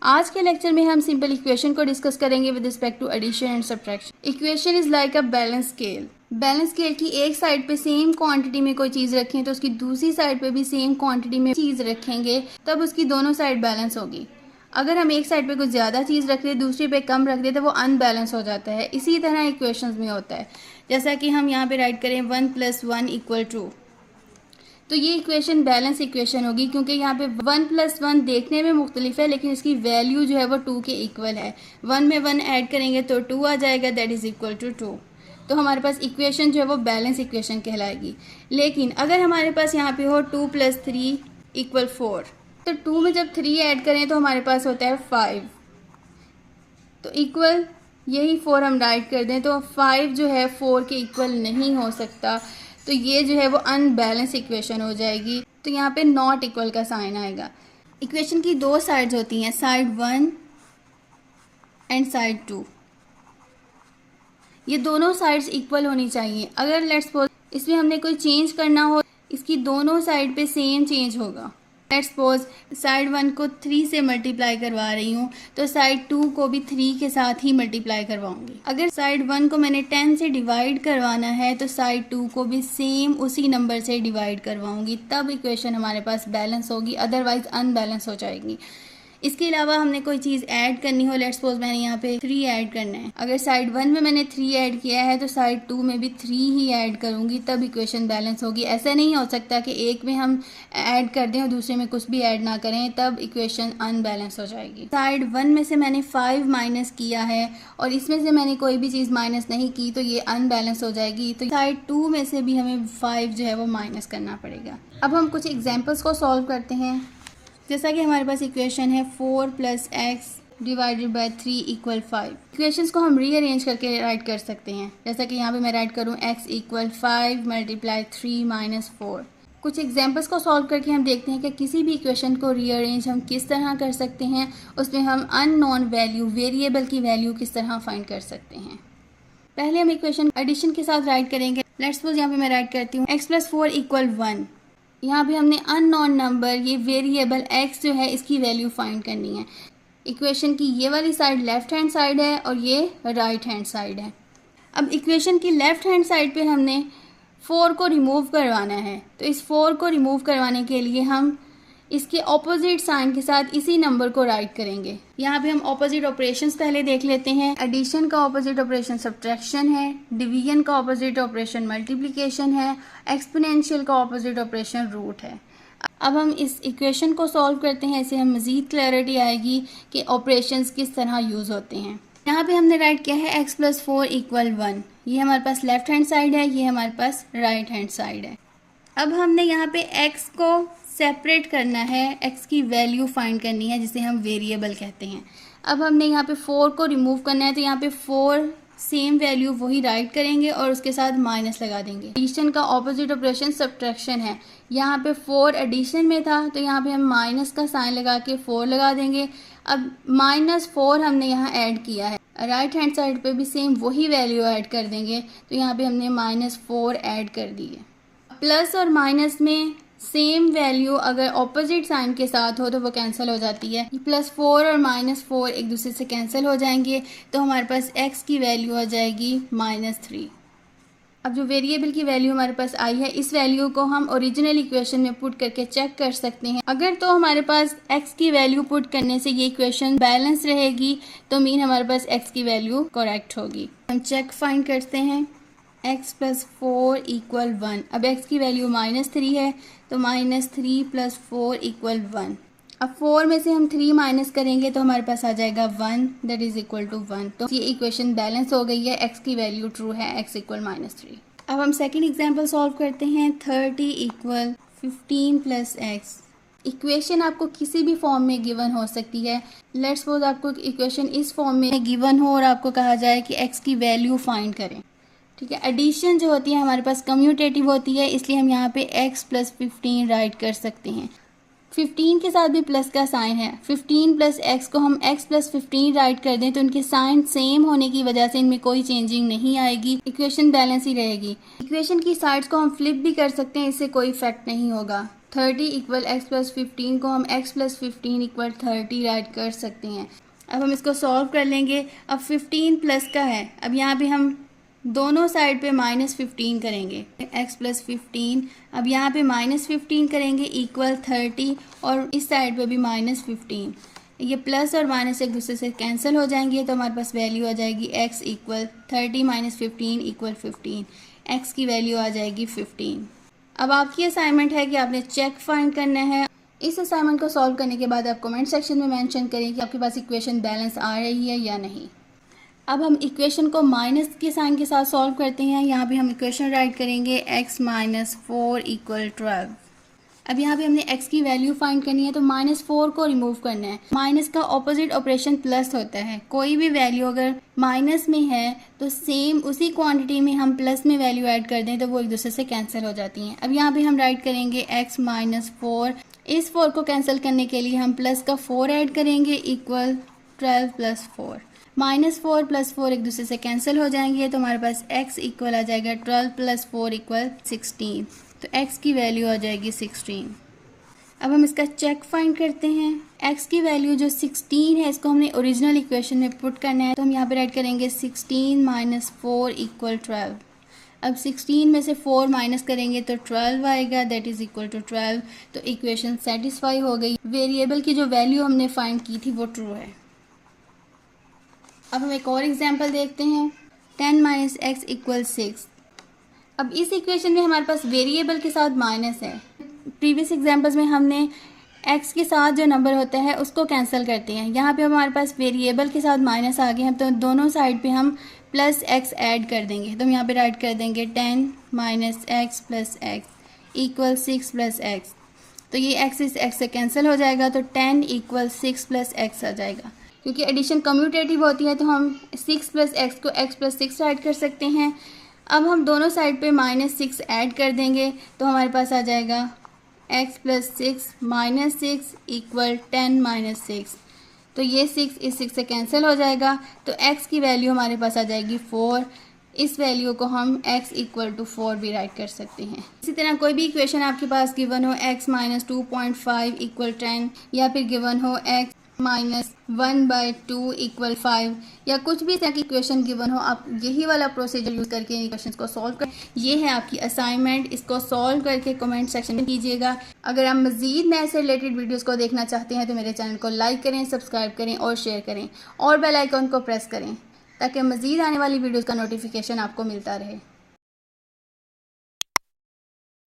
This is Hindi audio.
आज के लेक्चर में हम सिंपल इक्वेशन को डिस्कस करेंगे with respect to addition and subtraction. Equation is like a balance scale. Balance scale की एक साइड पे सेम क्वांटिटी में कोई चीज़ रखें तो उसकी दूसरी साइड पे भी सेम क्वांटिटी में चीज़ रखेंगे, तब उसकी दोनों साइड बैलेंस होगी। अगर हम एक साइड पे कुछ ज़्यादा चीज़ रख दे, दूसरी पे कम रख दे, तो वो अनबैलेंस हो जाता है। इसी तरह इक्वेशंस में होता है। जैसा कि हम यहाँ पे राइट करें 1 + 1 = 2, तो ये इक्वेशन बैलेंस इक्वेशन होगी, क्योंकि यहाँ पे 1 + 1 देखने में मुख्तलिफ है, लेकिन इसकी वैल्यू जो है वो 2 के इक्वल है। 1 में 1 ऐड करेंगे तो 2 आ जाएगा, दैट इज़ इक्वल टू 2। तो हमारे पास इक्वेशन जो है वो बैलेंस इक्वेशन कहलाएगी। लेकिन अगर हमारे पास यहाँ पे हो 2 + 3 = 4, तो 2 में जब 3 ऐड करें तो हमारे पास होता है 5, तो इक्वल यही 4 हम राइट कर दें तो 5 जो है 4 के इक्वल नहीं हो सकता, तो ये जो है वो अनबैलेंस इक्वेशन हो जाएगी। तो यहाँ पे नॉट इक्वल का साइन आएगा। इक्वेशन की दो साइड्स होती हैं, साइड 1 एंड साइड 2। ये दोनों साइड्स इक्वल होनी चाहिए। अगर लेट्स सपोज इसमें हमने कोई चेंज करना हो, इसकी दोनों साइड पे सेम चेंज होगा। लेट्स सपोज साइड 1 को 3 से मल्टीप्लाई करवा रही हूँ, तो साइड 2 को भी 3 के साथ ही मल्टीप्लाई करवाऊंगी। अगर साइड 1 को मैंने 10 से डिवाइड करवाना है, तो साइड 2 को भी सेम उसी नंबर से डिवाइड करवाऊंगी, तब इक्वेशन हमारे पास बैलेंस होगी, अदरवाइज अनबैलेंस हो जाएगी। इसके अलावा हमने कोई चीज़ ऐड करनी हो, लेट्स सपोज मैंने यहाँ पे 3 ऐड करना है। अगर साइड 1 में मैंने 3 ऐड किया है, तो साइड 2 में भी 3 ही ऐड करूँगी, तब इक्वेशन बैलेंस होगी। ऐसा नहीं हो सकता कि एक में हम ऐड कर दें और दूसरे में कुछ भी ऐड ना करें, तब इक्वेशन अनबैलेंस हो जाएगी। साइड 1 में से मैंने 5 माइनस किया है और इसमें से मैंने कोई भी चीज़ माइनस नहीं की, तो ये अनबैलेंस हो जाएगी। तो साइड 2 में से भी हमें 5 जो है वो माइनस करना पड़ेगा। अब हम कुछ एग्जाम्पल्स को सॉल्व करते हैं। जैसा कि हमारे पास इक्वेशन है 4 + x / 3 = 5। इक्वेशंस को हम रीअरेंज करके राइट कर सकते हैं। जैसा कि यहाँ पे मैं राइट करूँ x = 5 × 3 - 4। कुछ एग्जांपल्स को सॉल्व करके हम देखते हैं कि किसी भी इक्वेशन को रीअरेंज हम किस तरह कर सकते हैं। उसमें हम अननोन वैल्यू, वेरिएबल की वैल्यू किस तरह फाइंड कर सकते हैं। पहले हम इक्वेशन एडिशन के साथ राइट करेंगे। लेट्स सपोज यहाँ पे मैं राइट करती हूँ x + 4 = 1। यहाँ पे हमने अननोन नंबर, ये वेरिएबल x जो है, इसकी वैल्यू फाइंड करनी है। इक्वेशन की ये वाली साइड लेफ्ट हैंड साइड है और ये राइट हैंड साइड है। अब इक्वेशन की लेफ्ट हैंड साइड पे हमने 4 को रिमूव करवाना है, तो इस 4 को रिमूव करवाने के लिए हम इसके ऑपोजिट साइन के साथ इसी नंबर को राइट करेंगे। यहाँ पे हम ऑपोजिट ऑपरेशंस पहले देख लेते हैं। एडिशन का ऑपोजिट ऑपरेशन सब्ट्रैक्शन है, डिवीजन का ऑपोजिट ऑपरेशन मल्टीप्लिकेशन है, एक्सपोनेंशियल का ऑपोजिट ऑपरेशन रूट है। अब हम इस इक्वेशन को सॉल्व करते हैं, इससे हम मज़ीद क्लैरिटी आएगी कि ऑपरेशंस किस तरह यूज़ होते हैं। यहाँ पे हमने राइट किया है x + 4 = 1। ये हमारे पास लेफ्ट हैंड साइड है, ये हमारे पास राइट हैंड साइड है। अब हमने यहाँ पे x को सेपरेट करना है, x की वैल्यू फाइंड करनी है, जिसे हम वेरिएबल कहते हैं। अब हमने यहाँ पे 4 को रिमूव करना है, तो यहाँ पे 4 सेम वैल्यू वही राइट करेंगे और उसके साथ माइनस लगा देंगे। एडिशन का ऑपोजिट ऑपरेशन सब्ट्रैक्शन है। यहाँ पे 4 एडिशन में था, तो यहाँ पे हम माइनस का साइन लगा के 4 लगा देंगे। अब -4 हमने यहाँ ऐड किया है, राइट हैंड साइड पे भी सेम वही वैल्यू ऐड कर देंगे, तो यहाँ पे हमने -4 ऐड कर दी है। प्लस और माइनस में सेम वैल्यू अगर ऑपोजिट साइन के साथ हो तो वो कैंसिल हो जाती है। +4 और -4 एक दूसरे से कैंसिल हो जाएंगे, तो हमारे पास x की वैल्यू आ जाएगी -3। अब जो वेरिएबल की वैल्यू हमारे पास आई है, इस वैल्यू को हम ओरिजिनल इक्वेशन में पुट करके चेक कर सकते हैं। अगर तो हमारे पास x की वैल्यू पुट करने से ये इक्वेशन बैलेंस रहेगी, तो मीन हमारे पास x की वैल्यू करेक्ट होगी। हम चेक फाइंड करते हैं। x + 4 = 1। अब x की वैल्यू -3 है, तो -3 + 4 = 1। अब 4 में से हम 3 माइनस करेंगे तो हमारे पास आ जाएगा 1, दैट इज़ इक्वल टू 1। तो ये इक्वेशन बैलेंस हो गई है, x की वैल्यू ट्रू है, x = -3। अब हम सेकेंड एग्जाम्पल सॉल्व करते हैं। 30 = 15 + x। इक्वेशन आपको किसी भी फॉर्म में गिवन हो सकती है। लेट्स सपोज आपको इक्वेशन इस फॉर्म में गिवन हो और आपको कहा जाए कि x की वैल्यू फाइंड करें, ठीक है। एडिशन जो होती है हमारे पास कम्यूटेटिव होती है, इसलिए हम यहाँ पे x + 15 राइट कर सकते हैं। 15 के साथ भी प्लस का साइन है। 15 + x को हम x + 15 राइट कर दें तो उनके साइन सेम होने की वजह से इनमें कोई चेंजिंग नहीं आएगी, इक्वेशन बैलेंस ही रहेगी। इक्वेशन की साइड्स को हम फ्लिप भी कर सकते हैं, इससे कोई इफेक्ट नहीं होगा। 30 इक्वल एक्स प्लस 15 को हम एक्स प्लस 15 इक्वल 30 राइट कर सकते हैं। अब हम इसको सॉल्व कर लेंगे। अब 15 प्लस का है, अब यहाँ पे हम दोनों साइड पे -15 करेंगे, x प्लस 15, अब यहाँ पे -15 करेंगे इक्वल 30 और इस साइड पे भी -15। ये प्लस और माइनस एक दूसरे से कैंसिल हो जाएंगे तो हमारे पास वैल्यू आ जाएगी x equal 30 minus 15 equal 15। x की वैल्यू आ जाएगी 15। अब आपकी असाइनमेंट है कि आपने चेक फाइंड करना है। इस असाइनमेंट को सॉल्व करने के बाद आप कमेंट सेक्शन में मेंशन करें कि आपके पास इक्वेशन बैलेंस आ रही है या नहीं। अब हम इक्वेशन को माइनस के साइन के साथ सॉल्व करते हैं। यहाँ पे हम इक्वेशन राइट करेंगे x माइनस 4 इक्वल 12। अब यहाँ पे हमने x की वैल्यू फाइंड करनी है तो -4 को रिमूव करना है। माइनस का ऑपोजिट ऑपरेशन प्लस होता है। कोई भी वैल्यू अगर माइनस में है तो सेम उसी क्वांटिटी में हम प्लस में वैल्यू ऐड कर दें तो वो एक दूसरे से कैंसिल हो जाती हैं। अब यहाँ पे हम राइट करेंगे x माइनस 4। इस 4 को कैंसिल करने के लिए हम प्लस का 4 ऐड करेंगे इक्वल 12 प्लस 4। -4 प्लस 4 एक दूसरे से कैंसिल हो जाएंगे तो हमारे पास x इक्वल आ जाएगा 12 प्लस 4 इक्वल 16। तो x की वैल्यू आ जाएगी 16। अब हम इसका चेक फाइंड करते हैं। x की वैल्यू जो 16 है इसको हमने ओरिजिनल इक्वेशन में पुट करना है तो हम यहाँ पे राइट करेंगे 16 माइनस 4 इक्वल 12। अब 16 में से 4 माइनस करेंगे तो 12 आएगा, दैट इज इक्वल टू 12। तो इक्वेशन सेटिस्फाई हो गई। वेरिएबल की जो वैल्यू हमने फाइंड की थी वो ट्रू है। अब हम एक और एग्जाम्पल देखते हैं। 10 माइनस एक्स इक्वल 6। अब इस इक्वेशन में हमारे पास वेरिएबल के साथ माइनस है। प्रीवियस एग्जाम्पल्स में हमने x के साथ जो नंबर होता है उसको कैंसिल करते हैं। यहाँ पे हमारे पास वेरिएबल के साथ माइनस आ गए हैं तो दोनों साइड पे हम प्लस x ऐड कर देंगे। तो हम यहाँ पे राइट कर देंगे 10 minus x plus x equal 6 plus x. तो ये x इस x से कैंसिल हो जाएगा तो 10 इक्वल 6 प्लस एक्स आ जाएगा। क्योंकि एडिशन कम्यूटेटिव होती है तो हम 6 प्लस एक्स को x प्लस 6 ऐड कर सकते हैं। अब हम दोनों साइड पे -6 ऐड कर देंगे तो हमारे पास आ जाएगा x plus 6 minus 6 equal 10 minus 6। तो ये 6 इस 6 से कैंसिल हो जाएगा तो x की वैल्यू हमारे पास आ जाएगी 4। इस वैल्यू को हम x इक्वल टू 4 भी राइट कर सकते हैं। इसी तरह कोई भी इक्वेशन आपके पास गिवन हो x माइनस 2.5 इक्वल 10 या फिर गिवन हो x माइनस 1/2 इक्वल 5 या कुछ भी तरह की इक्वेशन गिवन हो, आप यही वाला प्रोसीजर यूज़ करके इक्वेशन को सॉल्व कर। ये है आपकी असाइनमेंट। इसको सॉल्व करके कमेंट सेक्शन में कीजिएगा। अगर आप मज़ीद मैथ से रिलेटेड वीडियोस को देखना चाहते हैं तो मेरे चैनल को लाइक करें, सब्सक्राइब करें और शेयर करें और बेल आइकन को प्रेस करें ताकि मज़ीद आने वाली वीडियोज़ का नोटिफिकेशन आपको मिलता रहे।